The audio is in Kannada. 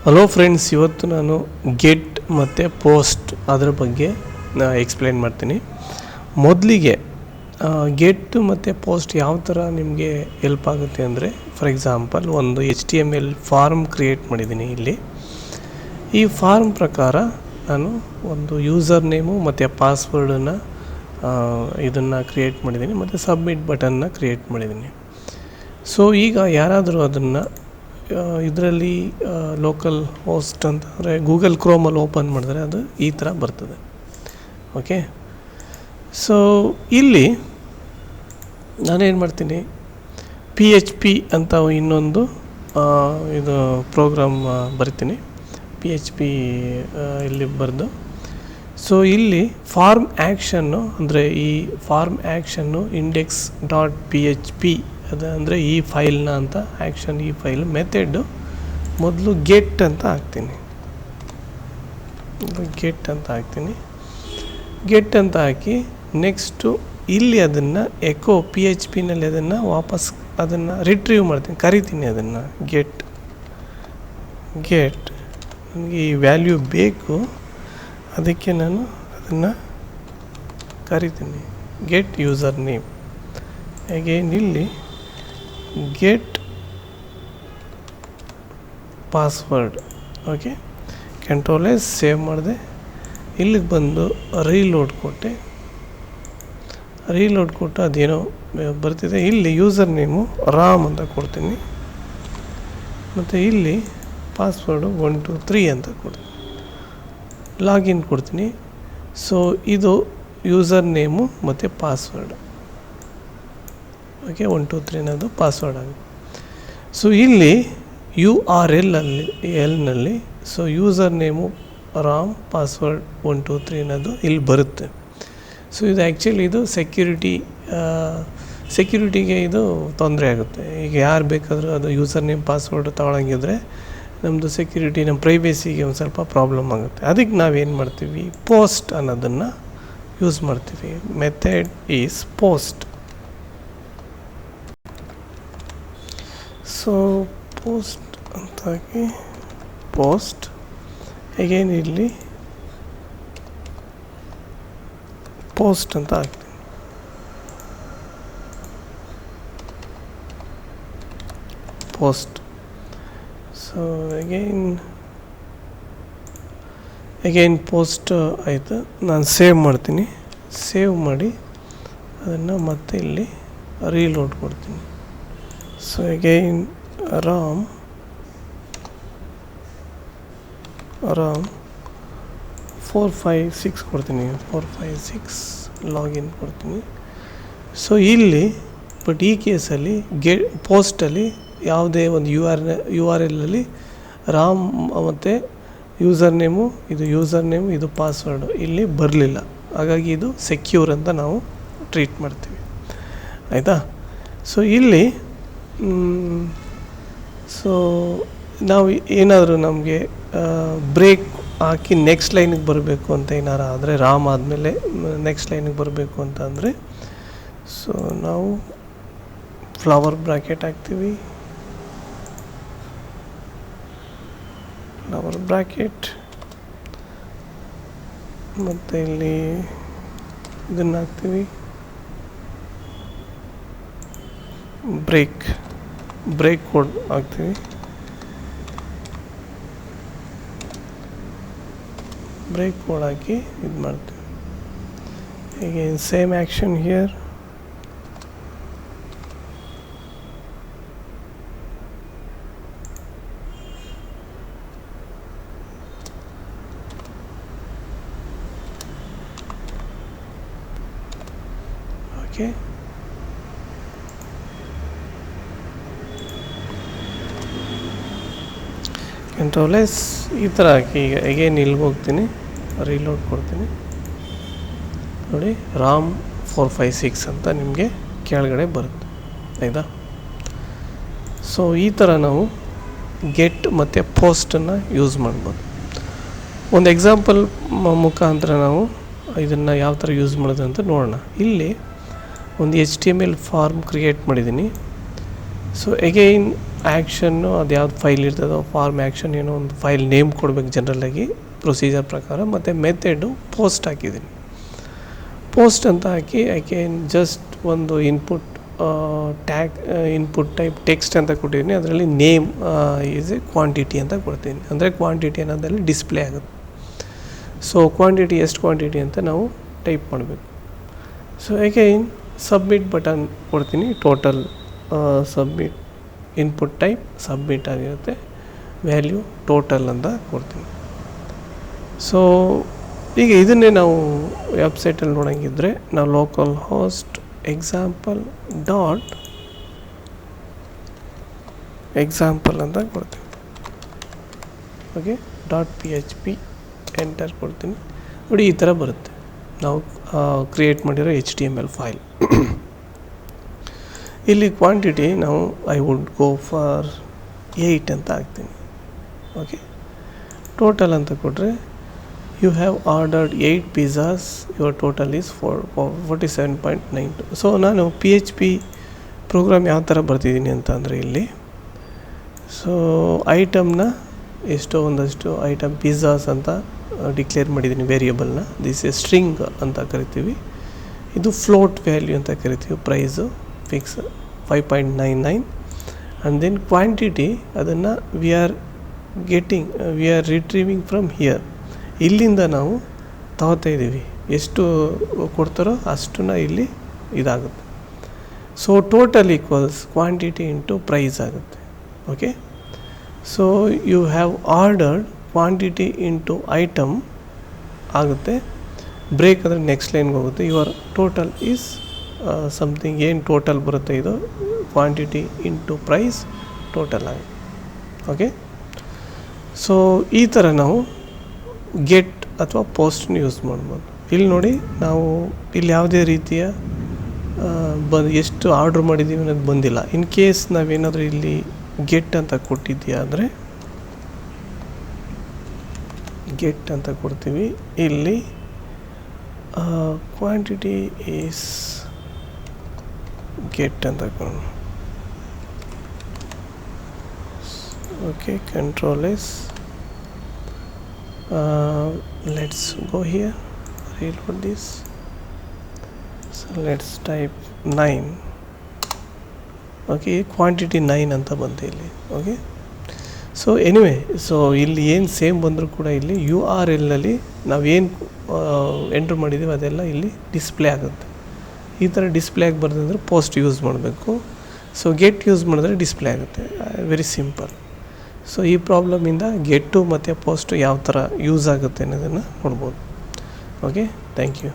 ಹಲೋ ಫ್ರೆಂಡ್ಸ್, ಇವತ್ತು ನಾನು ಗೆಟ್ ಮತ್ತು ಪೋಸ್ಟ್ ಅದರ ಬಗ್ಗೆ ಎಕ್ಸ್ಪ್ಲೇನ್ ಮಾಡ್ತೀನಿ. ಮೊದಲಿಗೆ ಗೆಟ್ ಮತ್ತು ಪೋಸ್ಟ್ ಯಾವ ಥರ ನಿಮಗೆ ಹೆಲ್ಪ್ ಆಗುತ್ತೆ ಅಂದರೆ, ಫಾರ್ ಎಕ್ಸಾಂಪಲ್ ಒಂದು HTML ಫಾರ್ಮ್ ಕ್ರಿಯೇಟ್ ಮಾಡಿದ್ದೀನಿ. ಇಲ್ಲಿ ಈ ಫಾರ್ಮ್ ಪ್ರಕಾರ ನಾನು ಒಂದು ಯೂಸರ್ ನೇಮು ಮತ್ತು ಪಾಸ್ವರ್ಡನ್ನು ಇದನ್ನು ಕ್ರಿಯೇಟ್ ಮಾಡಿದ್ದೀನಿ ಮತ್ತು ಸಬ್ಮಿಟ್ ಬಟನ್ನ ಕ್ರಿಯೇಟ್ ಮಾಡಿದ್ದೀನಿ. ಸೊ ಈಗ ಯಾರಾದರೂ ಅದನ್ನು ಇದರಲ್ಲಿ ಲೋಕಲ್ ಹೋಸ್ಟ್ ಅಂತಂದರೆ ಗೂಗಲ್ ಕ್ರೋಮಲ್ಲಿ ಓಪನ್ ಮಾಡಿದ್ರೆ ಅದು ಈ ಥರ ಬರ್ತದೆ. ಓಕೆ, ಸೊ ಇಲ್ಲಿ ನಾನೇನು ಮಾಡ್ತೀನಿ, PHP ಅಂತ ಇನ್ನೊಂದು ಇದು ಪ್ರೋಗ್ರಾಮ್ ಬರಿತೀನಿ. PHP ಇಲ್ಲಿ ಬರೆದು, ಸೊ ಇಲ್ಲಿ ಫಾರ್ಮ್ ಆ್ಯಕ್ಷನ್ನು ಅಂದರೆ ಈ ಫಾರ್ಮ್ ಆ್ಯಕ್ಷನ್ನು index.php ಅದು ಅಂದರೆ ಈ ಫೈಲ್ನ ಅಂತ ಆ್ಯಕ್ಷನ್, ಈ ಫೈಲ್ ಮೆಥಡು ಮೊದಲು ಗೆಟ್ ಅಂತ ಹಾಕ್ತೀನಿ. ಗೆಟ್ ಅಂತ ಹಾಕಿ ನೆಕ್ಸ್ಟು ಇಲ್ಲಿ ಅದನ್ನು ಎಕೋ PHPನಲ್ಲಿ ಅದನ್ನು ವಾಪಸ್ ಅದನ್ನು ರಿಟ್ರೀವ್ ಮಾಡ್ತೀನಿ, ಕರಿತೀನಿ ಅದನ್ನು ಗೆಟ್ ನನಗೆ ಈ ವ್ಯಾಲ್ಯೂ ಬೇಕು, ಅದಕ್ಕೆ ನಾನು ಅದನ್ನು ಕರಿತೀನಿ ಗೆಟ್ ಯೂಸರ್ ನೇಮ್. ಅಗೇನ್ ಇಲ್ಲಿ ಗೆಟ್ ಪಾಸ್ವರ್ಡ್. ಓಕೆ, ಕಂಟ್ರೋಲ್-S ಸೇವ್ ಮಾಡಿದೆ. ಇಲ್ಲಿಗೆ ಬಂದು ರೀಲೋಡ್ ಕೊಟ್ಟು ಅದೇನೋ ಬರ್ತಿದೆ. ಇಲ್ಲಿ ಯೂಸರ್ ನೇಮು ರಾಮ್ ಅಂತ ಕೊಡ್ತೀನಿ ಮತ್ತು ಇಲ್ಲಿ ಪಾಸ್ವರ್ಡು 123 ಅಂತ ಕೊಡ್ತೀನಿ. ಲಾಗಿನ್ ಕೊಡ್ತೀನಿ. ಸೊ ಇದು ಯೂಸರ್ ನೇಮು ಮತ್ತು ಪಾಸ್ವರ್ಡ್. ಓಕೆ, 123 ಅನ್ನೋದು ಪಾಸ್ವರ್ಡ್ ಆಗುತ್ತೆ. ಸೊ ಇಲ್ಲಿ URL-ನಲ್ಲಿ so user name Ram, password 123 ಅನ್ನೋದು ಇಲ್ಲಿ ಬರುತ್ತೆ. ಸೊ ಇದು ಆ್ಯಕ್ಚುಲಿ ಇದು ಸೆಕ್ಯೂರಿಟಿಗೆ ಇದು ತೊಂದರೆ ಆಗುತ್ತೆ. ಈಗ ಯಾರು ಬೇಕಾದರೂ ಅದು ಯೂಸರ್ ನೇಮ್ ಪಾಸ್ವರ್ಡ್ ತೊಗೊಳಂಗಿದ್ರೆ ನಮ್ಮದು ಸೆಕ್ಯೂರಿಟಿ, ನಮ್ಮ ಪ್ರೈವೇಸಿಗೆ ಒಂದು ಸ್ವಲ್ಪ ಪ್ರಾಬ್ಲಮ್ ಆಗುತ್ತೆ. ಅದಕ್ಕೆ ನಾವೇನು ಮಾಡ್ತೀವಿ, ಪೋಸ್ಟ್ ಅನ್ನೋದನ್ನು ಯೂಸ್ ಮಾಡ್ತೀವಿ. Method is post. So post ಅಂತಾಗಿ ಪೋಸ್ಟ್ ಅಗೇನ್ ಇಲ್ಲಿ ಪೋಸ್ಟ್ ಅಂತ ಹಾಕ್ತೀನಿ. ಪೋಸ್ಟ್. ಸೊ ಅಗೇನ್ ಪೋಸ್ಟ್ ಆಯಿತು. ನಾನು ಸೇವ್ ಮಾಡ್ತೀನಿ. ಸೇವ್ ಮಾಡಿ ಅದನ್ನು ಮತ್ತೆ ಇಲ್ಲಿ ರೀಲೋಡ್ ಕೊಡ್ತೀನಿ. ಸೊ ಅಗೈನ್ ರಾಮ್ 456 ಕೊಡ್ತೀನಿ. 456 ಲಾಗಿನ್ ಕೊಡ್ತೀನಿ. ಸೊ ಇಲ್ಲಿ ಬಟ್ ಈ ಕೇಸಲ್ಲಿ ಪೋಸ್ಟಲ್ಲಿ ಯಾವುದೇ ಒಂದು URL-ಅಲ್ಲಿ ರಾಮ್ ಮತ್ತು ಯೂಸರ್ ನೇಮು, ಇದು ಪಾಸ್ವರ್ಡು ಇಲ್ಲಿ ಬರಲಿಲ್ಲ. ಹಾಗಾಗಿ ಇದು ಸೆಕ್ಯೂರ್ ಅಂತ ನಾವು ಟ್ರೀಟ್ ಮಾಡ್ತೀವಿ. ಆಯಿತಾ? ಸೊ ಇಲ್ಲಿ ಸೊ ನಾವು ಏನಾದರೂ ನಮಗೆ ಬ್ರೇಕ್ ಹಾಕಿ ನೆಕ್ಸ್ಟ್ ಲೈನಿಗೆ ಬರಬೇಕು ಅಂತ ಏನಾರು ಆದರೆ, ರಾಮ್ ಆದಮೇಲೆ ನೆಕ್ಸ್ಟ್ ಲೈನಿಗೆ ಬರಬೇಕು ಅಂತ ಅಂದರೆ, ಸೊ ನಾವು ಫ್ಲವರ್ ಬ್ರ್ಯಾಕೆಟ್ ಹಾಕ್ತೀವಿ. ಫ್ಲವರ್ ಬ್ರ್ಯಾಕೆಟ್ ಮತ್ತು ಇಲ್ಲಿ ಇದನ್ನು ಹಾಕ್ತೀವಿ, ಬ್ರೇಕ್ ಕೋಡ್ ಹಾಕ್ತೀವಿ. ಬ್ರೇಕ್ ಕೋಡ್ ಹಾಕಿ ಇದು ಮಾಡ್ತೀವಿ. ಈಗ ಸೇಮ್ ಆ್ಯಕ್ಷನ್ ಹಿಯರ್. ಓಕೆ, ಕಂಟ್ರೋಲ್-S ಈ ಥರ ಹಾಕಿ ಈಗ ಅಗೇನ್ ಇಲ್ಲಿಗೆ ಹೋಗ್ತೀನಿ, ರೀಲೋಡ್ ಕೊಡ್ತೀನಿ. ನೋಡಿ, ರಾಮ್ 456 ಅಂತ ನಿಮಗೆ ಕೆಳಗಡೆ ಬರುತ್ತೆ. ಆಯಿತಾ? ಸೊ ಈ ಥರ ನಾವು ಗೆಟ್ ಮತ್ತು ಪೋಸ್ಟನ್ನು ಯೂಸ್ ಮಾಡ್ಬೋದು. ಒಂದು ಎಕ್ಸಾಂಪಲ್ ಮುಖಾಂತರ ನಾವು ಇದನ್ನು ಯಾವ ಥರ ಯೂಸ್ ಮಾಡೋದು ಅಂತ ನೋಡೋಣ. ಇಲ್ಲಿ ಒಂದು HTML ಫಾರ್ಮ್ ಕ್ರಿಯೇಟ್ ಮಾಡಿದ್ದೀನಿ. ಸೊ ಅಗೈನ್ ಆ್ಯಕ್ಷನ್ನು ಅದು ಯಾವ್ದು ಫೈಲ್ ಇರ್ತದೋ ಫಾರ್ಮ್ ಆ್ಯಕ್ಷನ್ ಏನೋ ಒಂದು ಫೈಲ್ ನೇಮ್ ಕೊಡಬೇಕು ಜನರಲಾಗಿ ಪ್ರೊಸೀಜರ್ ಪ್ರಕಾರ. ಮತ್ತು ಮೆಥಡು ಪೋಸ್ಟ್ ಹಾಕಿದ್ದೀನಿ. ಪೋಸ್ಟ್ ಅಂತ ಹಾಕಿ ಐ ಕ್ಯಾನ್ ಜಸ್ಟ್ ಒಂದು input tag input type text ಅಂತ ಕೊಟ್ಟಿದ್ದೀನಿ. ಅದರಲ್ಲಿ ನೇಮ್ ಈಸ್ ಎ ಕ್ವಾಂಟಿಟಿ ಅಂತ ಕೊಡ್ತೀನಿ. ಅಂದರೆ ಕ್ವಾಂಟಿಟಿ ಅನ್ನೋದ್ರಲ್ಲಿ ಡಿಸ್ಪ್ಲೇ ಆಗುತ್ತೆ. ಸೊ ಕ್ವಾಂಟಿಟಿ ಎಷ್ಟು ಕ್ವಾಂಟಿಟಿ ಅಂತ ನಾವು ಟೈಪ್ ಮಾಡಬೇಕು. ಸೊ ಅಗೈನ್ ಸಬ್ಮಿಟ್ ಬಟನ್ ಕೊಡ್ತೀನಿ. Total submit input type submit ಆಗಿರುತ್ತೆ. ವ್ಯಾಲ್ಯೂ ಟೋಟಲ್ ಅಂತ ಕೊಡ್ತೀನಿ. ಸೊ ಈಗ ಇದನ್ನೇ ನಾವು ವೆಬ್ಸೈಟಲ್ಲಿ ನೋಡೋಂಗಿದ್ರೆ ನಾವು ಲೋಕಲ್ ಹೋಸ್ಟ್ ಎಕ್ಸಾಂಪಲ್ ಅಂತ ಕೊಡ್ತೀನಿ. ಓಕೆ, .php ಎಂಟರ್ ಕೊಡ್ತೀನಿ. ನೋಡಿ ಈ ಥರ ಬರುತ್ತೆ ನಾವು ಕ್ರಿಯೇಟ್ ಮಾಡಿರೋ HTML ಫೈಲ್. ಇಲ್ಲಿ ಕ್ವಾಂಟಿಟಿ ನಾವು ಐ ವುಡ್ ಗೋ ಫಾರ್ 8 ಅಂತ ಹಾಕ್ತೀನಿ. ಓಕೆ, ಟೋಟಲ್ ಅಂತ ಕೊಟ್ಟರೆ you have ordered 8 pizzas, your total is 47.92. So ನಾನು PHP ಪ್ರೋಗ್ರಾಮ್ ಯಾವ ಥರ ಬರ್ತಿದ್ದೀನಿ ಅಂತ ಅಂದರೆ ಇಲ್ಲಿ ಸೊ ಐಟಮ್ನ ಒಂದಷ್ಟು ಐಟಮ್ ಪಿಜ್ಜಾಸ್ ಅಂತ ಡಿಕ್ಲೇರ್ ಮಾಡಿದ್ದೀನಿ ವೇರಿಯೇಬಲ್ನ. ದಿಸ್ ಎ ಸ್ಟ್ರಿಂಗ್ ಅಂತ ಕರಿತೀವಿ. ಇದು ಫ್ಲೋಟ್ ವ್ಯಾಲ್ಯೂ ಅಂತ ಕರಿತೀವಿ. Price fix 5.99. And then quantity ಅದನ್ನು we are retrieving from here. ಇಲ್ಲಿಂದ ನಾವು ತಗೋತಾ ಇದ್ದೀವಿ. ಎಷ್ಟು ಕೊಡ್ತಾರೋ ಅಷ್ಟನ್ನ ಇಲ್ಲಿ ಇದಾಗುತ್ತೆ. So total equals quantity into price ಆಗುತ್ತೆ. Okay, so you have ordered quantity into item ಆಗುತ್ತೆ. ಬ್ರೇಕ್ ಅಂದರೆ ನೆಕ್ಸ್ಟ್ ಲೈನ್ಗೆ ಹೋಗುತ್ತೆ. ಯುವರ್ ಟೋಟಲ್ ಈಸ್ ಸಮಥಿಂಗ್ ಏನು ಟೋಟಲ್ ಬರುತ್ತೆ ಇದು ಕ್ವಾಂಟಿಟಿ ಇಂಟು ಪ್ರೈಸ್ ಟೋಟಲ್ ಆಗುತ್ತೆ. ಓಕೆ, ಸೊ ಈ ಥರ ನಾವು ಗೆಟ್ ಅಥವಾ ಪೋಸ್ಟ್ನ ಯೂಸ್ ಮಾಡ್ಬೋದು. ಇಲ್ಲಿ ನೋಡಿ ನಾವು ಇಲ್ಲಿ ಯಾವುದೇ ರೀತಿಯ ಎಷ್ಟು ಆರ್ಡ್ರ್ ಮಾಡಿದ್ದೀವಿ ಅನ್ನೋದು ಬಂದಿಲ್ಲ. ಇನ್ ಕೇಸ್ ನಾವೇನಾದರೂ ಇಲ್ಲಿ ಗೆಟ್ ಅಂತ ಕೊಟ್ಟಿದ್ದೀಯಾ ಅಂದರೆ ಗೆಟ್ ಅಂತ ಕೊಡ್ತೀವಿ. ಇಲ್ಲಿ ಕ್ವಾಂಟಿಟಿ ಈಸ್ ಗೆಟ್ ಅಂತ ಕೊಡೋಣ. Okay, control S. Let's go here, reload this. So let's type 9. Okay, quantity 9 ಅಂತ ಬಂತು ಇಲ್ಲಿ. ಓಕೆ, ಸೊ ಎನಿವೆ ಸೊ ಇಲ್ಲಿ ಏನು ಸೇಮ್ ಬಂದರೂ ಕೂಡ ಇಲ್ಲಿ URLನಲ್ಲಿ ನಾವೇನು ಎಂಟ್ರ್ ಮಾಡಿದ್ದೀವಿ ಅದೆಲ್ಲ ಇಲ್ಲಿ ಡಿಸ್ಪ್ಲೇ ಆಗುತ್ತೆ. ಈ ಥರ ಡಿಸ್ಪ್ಲೇ ಆಗಿ ಬರ್ತಂದ್ರೆ ಪೋಸ್ಟ್ ಯೂಸ್ ಮಾಡಬೇಕು. ಸೊ ಗೆಟ್ ಯೂಸ್ ಮಾಡಿದ್ರೆ ಡಿಸ್ಪ್ಲೇ ಆಗುತ್ತೆ. Very simple. ಸೊ ಈ ಪ್ರಾಬ್ಲಮಿಂದ ಗೆಟ್ಟು ಮತ್ತು ಪೋಸ್ಟು ಯಾವ ಥರ ಯೂಸ್ ಆಗುತ್ತೆ ಅನ್ನೋದನ್ನು ನೋಡ್ಬೋದು. Okay, thank you.